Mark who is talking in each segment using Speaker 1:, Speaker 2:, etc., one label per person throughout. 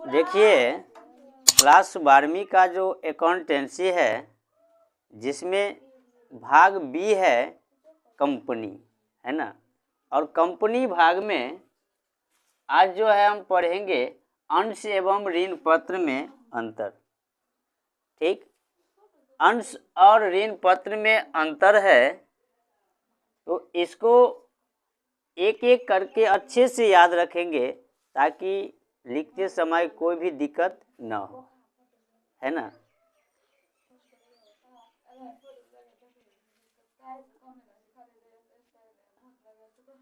Speaker 1: देखिए, क्लास 12वीं का जो अकाउंटेंसी है, जिसमें भाग बी है कंपनी, है ना। और कंपनी भाग में आज जो है हम पढ़ेंगे अंश एवं ऋण पत्र में अंतर। ठीक, अंश और ऋण पत्र में अंतर है, तो इसको एक एक करके अच्छे से याद रखेंगे ताकि लिखते समय कोई भी दिक्कत न हो, है ना।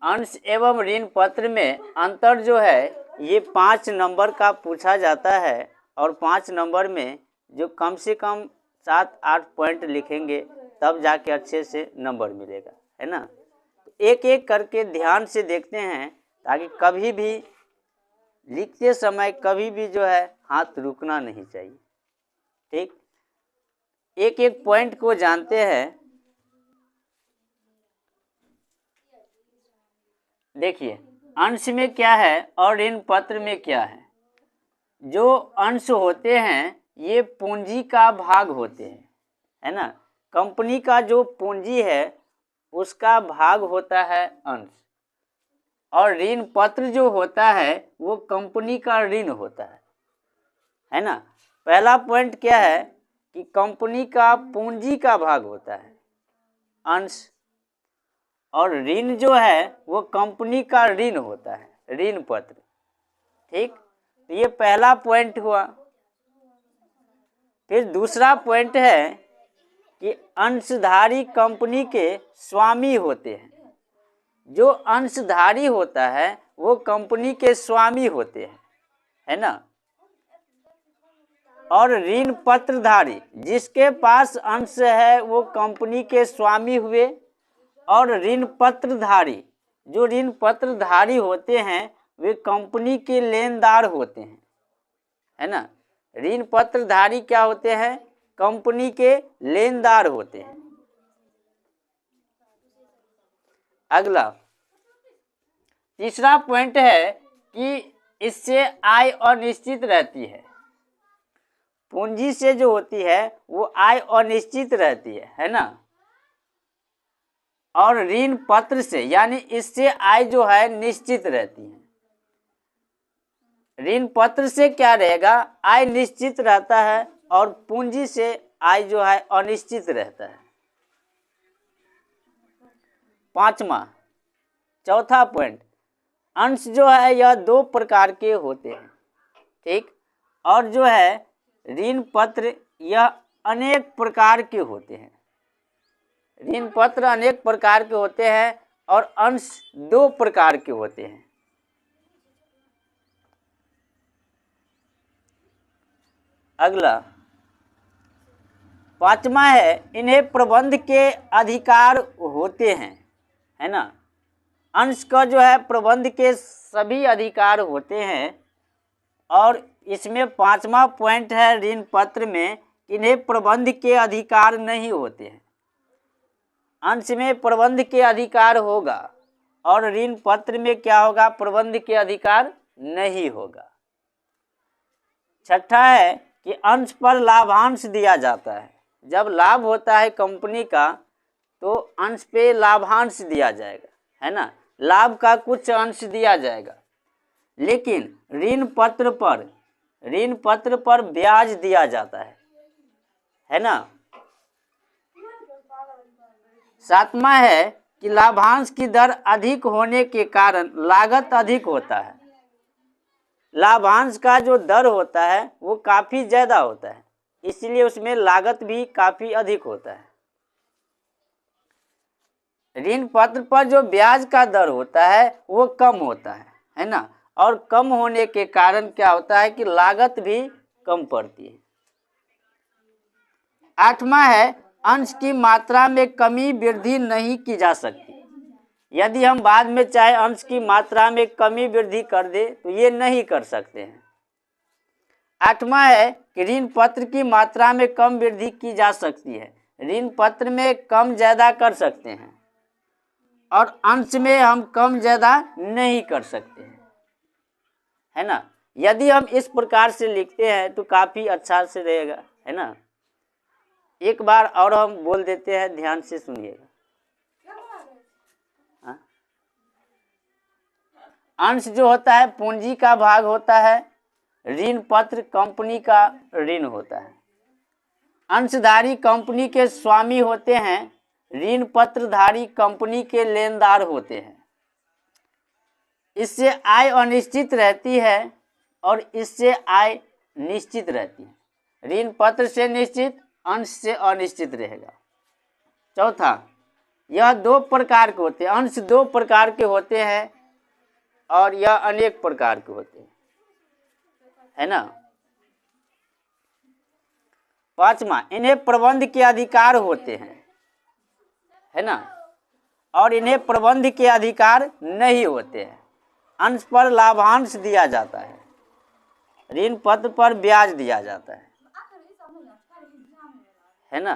Speaker 1: अंश एवं ऋण पत्र में अंतर जो है ये 5 नंबर का पूछा जाता है, और 5 नंबर में जो कम से कम 7-8 पॉइंट लिखेंगे तब जाके अच्छे से नंबर मिलेगा, है ना। एक एक करके ध्यान से देखते हैं ताकि कभी भी लिखते समय कभी भी जो है हाथ रुकना नहीं चाहिए। ठीक, एक एक पॉइंट को जानते हैं। देखिए, अंश में क्या है और ऋण पत्र में क्या है। जो अंश होते हैं ये पूंजी का भाग होते हैं, है ना। कंपनी का जो पूंजी है उसका भाग होता है अंश, और ऋण पत्र जो होता है वो कंपनी का ऋण होता है ना। पहला पॉइंट क्या है कि कंपनी का पूंजी का भाग होता है अंश, और ऋण जो है वो कंपनी का ऋण होता है ऋण पत्र। ठीक, तो ये पहला पॉइंट हुआ। फिर दूसरा पॉइंट है कि अंशधारी कंपनी के स्वामी होते हैं। जो अंशधारी होता है वो कंपनी के स्वामी होते हैं, है ना। और ऋण पत्रधारी जिसके पास अंश है वो कंपनी के स्वामी हुए, और ऋण पत्रधारी जो ऋण पत्रधारी होते हैं वे कंपनी के लेनदार होते हैं, है ना। ऋण पत्रधारी क्या होते हैं? कंपनी के लेनदार होते हैं। अगला तीसरा पॉइंट है कि इससे आय अनिश्चित रहती है। पूंजी से जो होती है वो आय अनिश्चित रहती है ना। और ऋण पत्र से यानी इससे आय जो है निश्चित रहती है। ऋण पत्र से क्या रहेगा? आय निश्चित रहता है, और पूंजी से आय जो है अनिश्चित रहता है। चौथा पॉइंट, अंश जो है यह 2 प्रकार के होते हैं। ठीक, और जो है ऋण पत्र यह अनेक प्रकार के होते हैं। ऋण पत्र अनेक प्रकार के होते हैं और अंश 2 प्रकार के होते हैं। अगला 5वां है, इन्हें प्रबंध के अधिकार होते हैं, है ना। अंश का जो है प्रबंध के सभी अधिकार होते हैं, और इसमें 5वां पॉइंट है ऋण पत्र में इन्हें प्रबंध के अधिकार नहीं होते हैं। अंश में प्रबंध के अधिकार होगा और ऋण पत्र में क्या होगा? प्रबंध के अधिकार नहीं होगा। छठा है कि अंश पर लाभांश दिया जाता है। जब लाभ होता है कंपनी का तो अंश पे लाभांश दिया जाएगा, है ना। लाभ का कुछ अंश दिया जाएगा। लेकिन ऋण पत्र पर ब्याज दिया जाता है ना। 7वां है कि लाभांश की दर अधिक होने के कारण लागत अधिक होता है। लाभांश का जो दर होता है वो काफ़ी ज़्यादा होता है, इसलिए उसमें लागत भी काफ़ी अधिक होता है। ऋण पत्र पर जो ब्याज का दर होता है वो कम होता है ना। और कम होने के कारण क्या होता है कि लागत भी कम पड़ती है। 8वां है, अंश की मात्रा में कमी वृद्धि नहीं की जा सकती। यदि हम बाद में चाहे अंश की मात्रा में कमी वृद्धि कर दे तो ये नहीं कर सकते हैं। 8वां है कि ऋण पत्र की मात्रा में कम वृद्धि की जा सकती है। ऋण पत्र में कम ज़्यादा कर सकते हैं। और अंश में हम कम ज़्यादा नहीं कर सकते हैं, है ना। यदि हम इस प्रकार से लिखते हैं तो काफ़ी अच्छा से रहेगा, है ना। एक बार और हम बोल देते हैं, ध्यान से सुनिएगा। अंश जो होता है पूंजी का भाग होता है, ऋण पत्र कंपनी का ऋण होता है। अंशधारी कंपनी के स्वामी होते हैं, ऋण पत्रधारी कंपनी के लेनदार होते हैं। इससे आय अनिश्चित रहती है और इससे आय निश्चित रहती है। ऋण पत्र से निश्चित, अंश से अनिश्चित रहेगा। चौथा, यह दो प्रकार के होते हैं, अंश दो प्रकार के होते हैं और यह अनेक प्रकार के होते हैं, है ना। पांचवा, इन्हें प्रबंध के अधिकार होते हैं, है ना, और इन्हें प्रबंध के अधिकार नहीं होते हैं। अंश पर लाभांश दिया जाता है, ऋण पत्र पर ब्याज दिया जाता है ना।